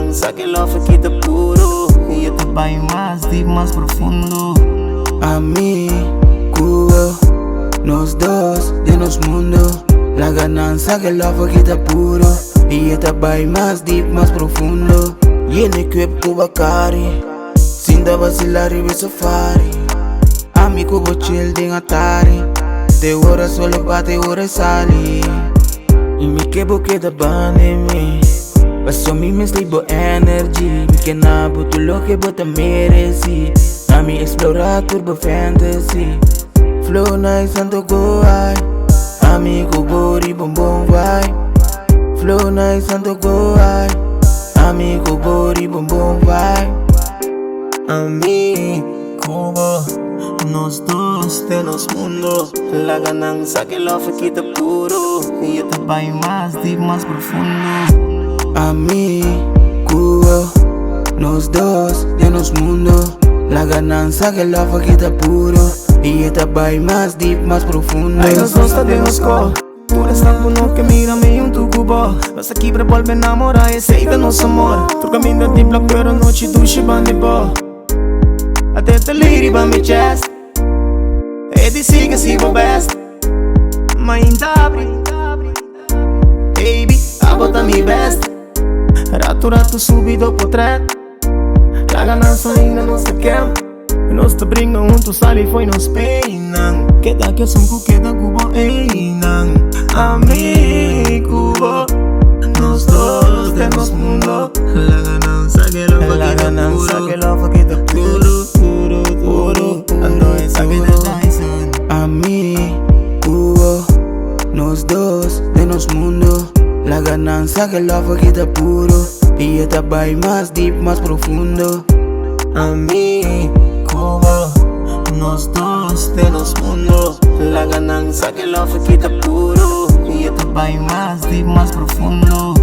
ganancia que lo quita puro y este país más deep, más profundo. A mí, Cubo, nos dos de nos mundo. La ganancia que lo quita puro y este país más deep, más profundo. Y en el cuerpo Cuba cari, sin da vacilar y safari. A mi Cubo chill de Atari, de hora solo bate hora sali. Y mi kebo queda bande mi, paso mi me slibo energy. Mi que nabo tu lo que bota mereci. A mi explorar turbo fantasy. Flow nice and to go high. A mi Cubo bombom vibe. Flow nice and to go high. A mi Cubo bombom vibe. A mí, Cubo, nos dos de los mundos. La ganancia que lo quita puro y este país más deep, más profundo. A mí, Cubo, nos dos de nos mundo. La ganancia que lo quita puro y este país más deep, más profundo. Ay, nos gusta de nos co. Tú eres tan bueno que mírame y un tu cubo. Nós aqui pra volver namorar e sei da nosso amor. Tu caminho de bloco pero noite duche bande bo. Até te liri ba mi chest. E di siga si bo best. Ma ainda abre. Baby, a bota mi best. Rato subido por trás. La ganancia ainda não se quer. Nós te brinca juntos ali foi nos peinan. Queda que son cu queda Cubo einan. A mí, Cubo, nos dos de nos mundo. La ganancia que lo quita puro. Ando en saque de Dyson. A mí, Cubo, nos dos de nos mundo. La ganancia que lo quita puro y este país más deep, más profundo. A mí, Cubo, nos dos de los mundos. La ganancia que lo quita puro y este país más deep, más profundo.